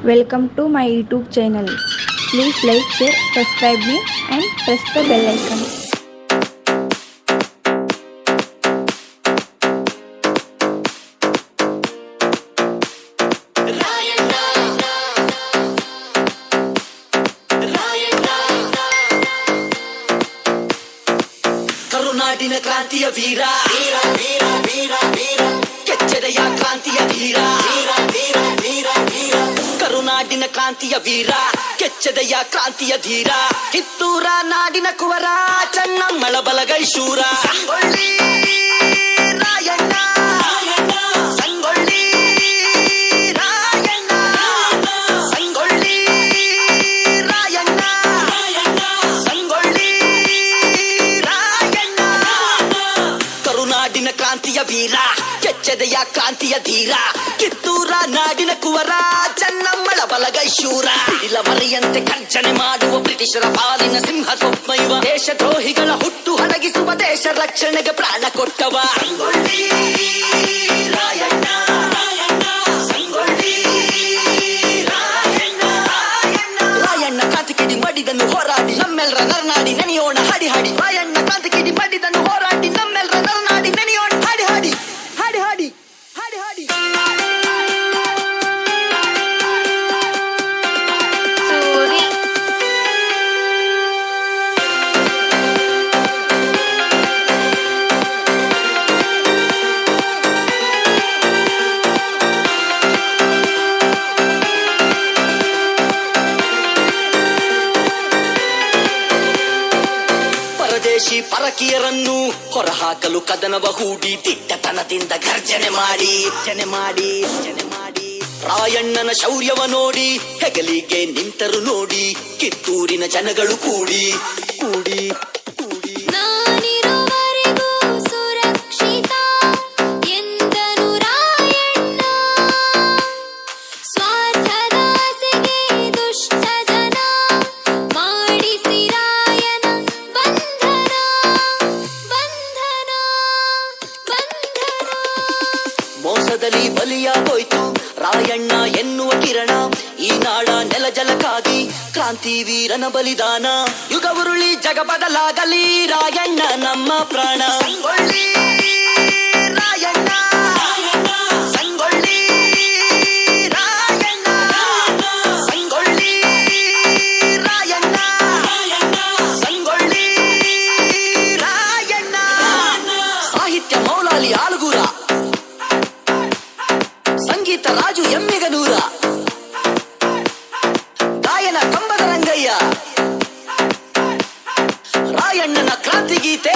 Welcome to my YouTube channel. Please like, share, subscribe me and press the bell icon. ಕರುನಾಡಿನ ಕ್ರಾಂತಿಯ ವೀರ ವೀರ ವೀರ ವೀರ ವೀರ ಕೆಚ್ಚೆದೆಯ ಕ್ರಾಂತಿಯ ಧೀರ ಧೀರ ಧೀರ ಧೀರ ಧೀರ ಕರುನಾಡಿನ ಕ್ರಾಂತಿಯ ವೀರ ಕೆಚ್ಚೆದೆಯ ಕ್ರಾಂತಿಯ ಧೀರ ಕಿತ್ತೂರ ನಾಡಿನ ಕುವರ ಚೆನ್ನಮ್ಮಳ ಬಲಗೈ ಶೂರ ಸಂಗೊಳ್ಳಿ ರಾಯಣ್ಣ ಸಂಗೊಳ್ಳಿ ರಾಯಣ್ಣ ಸಂಗೊಳ್ಳಿ ರಾಯಣ್ಣ ಸಂಗೊಳ್ಳಿ ರಾಯಣ್ಣ ಕರುನಾಡಿನ ಕ್ರಾಂತಿಯ ವೀರ ಕೆಚ್ಚೆದೆಯ ಕ್ರಾಂತಿಯ ಧೀರ ಕಿತ್ತೂರ ನಾಡಿನ ಕುವರ ಚೆನ್ನಮ್ಮಳ ಬಲಗೈ ಶೂರ ಸಿಡಿಲ ಮರೆಯಂತೆ ಖರ್ಜನೆ ಮಾಡುವ ಬ್ರಿಟಿಷರ ಪಾಲಿನ ಸಿಂಹ ಸ್ವಪ್ನ ಇವ ದೇಶದ್ರೋಹಿಗಳ ಹುಟ್ಟು ಹಡಗಿಸುವ ದೇಶ ರಕ್ಷಣೆಗೆ ಪ್ರಾಣ ಕೊಟ್ಟವ ಸಂಗೊಳ್ಳಿ ರಾಯಣ್ಣ ಸಂಗೊಳ್ಳಿ ರಾಯಣ್ಣ ರಾಯಣ್ಣ ಕ್ರಾಂತಿ ಕಿಡಿ ಮಡಿದನ್ನು ಹೋರಾಡಿ ನಮ್ಮೆಲ್ಲರ ನರನಾಡಿ ನೆನೆಯೋಣ ಹಾಡಿ ಹಾಡಿ ರಾಯಣ್ಣ ಕ್ರಾಂತಿ ಕಿಡಿ ಮಡಿದನ್ನು ಹೋರಾಡಿ ನಮ್ಮೆಲ್ಲರ ನರನಾಡಿ ನೆನೆಯೋಣ ಹಾಡಿ ಹಾಡಿ ಹಾಡಿ ಹಾಡಿ ಹಾಡಿ ಹಾಡಿ ಪರದೇಶಿ ಪರಕೀಯರನ್ನು ಹೊರಹಾಕಲು ಕದನವ ಹೂಡಿ ದಿಟ್ಟತನದಿಂದ ಗರ್ಜನೆ ಮಾಡಿ ರಾಯಣ್ಣನ ಶೌರ್ಯವ ನೋಡಿ ಹೆಗಲಿಗೆ ನಿಂತರು ನೋಡಿ ಕಿತ್ತೂರಿನ ಜನಗಳು ಕೂಡಿ ಕೂಡಿ ಕೂಡಿ ನಾನಿರುವರೆಗೂ ಸುರಕ್ಷಿತ ಎಂದನು ರಾಯಣ್ಣ ಸ್ವಾರ್ಥದಾಸೆಗೆ ದುಷ್ಟ ಜನ ಮಾಡಿಸಿ ರಾಯನ ಬಂಧನ ಬಂಧನ ಬಂಧನ ಮೋಸದಲ್ಲಿ ಬಲಿಯಾಗೋಯ್ತು ರಾಯಣ್ಣ ಎನ್ನುವ ಕಿರಣ ಈ ನಾಡ ನೆಲ ಜಲಕ್ಕಾಗಿ ಕ್ರಾಂತಿ ವೀರನ ಬಲಿದಾನ ಯುಗ ಉರುಳಿ ಜಗ ಬದಲಾಗಲಿ ರಾಯಣ್ಣ ನಮ್ಮ ಪ್ರಾಣ ಸಂಗೊಳ್ಳಿ ರಾಯಣ್ಣ ಸಂಗೊಳ್ಳಿ ರಾಯಣ್ಣ ಸಂಗೊಳ್ಳಿ ರಾಯಣ್ಣ ಸಂಗೊಳ್ಳಿ ರಾಯಣ್ಣ ಸಾಹಿತ್ಯ ಮೌಲಾಲಿ ಆಲುಗೂರ ಸಂಗೀತ ರಾಜು ಎಮ್ಮಿಗನೂರ ಗಾಯನ ಕಂಬದ ರಂಗಯ್ಯ ರಾಯಣ್ಣನ ಕ್ರಾಂತಿ ಗೀತೆ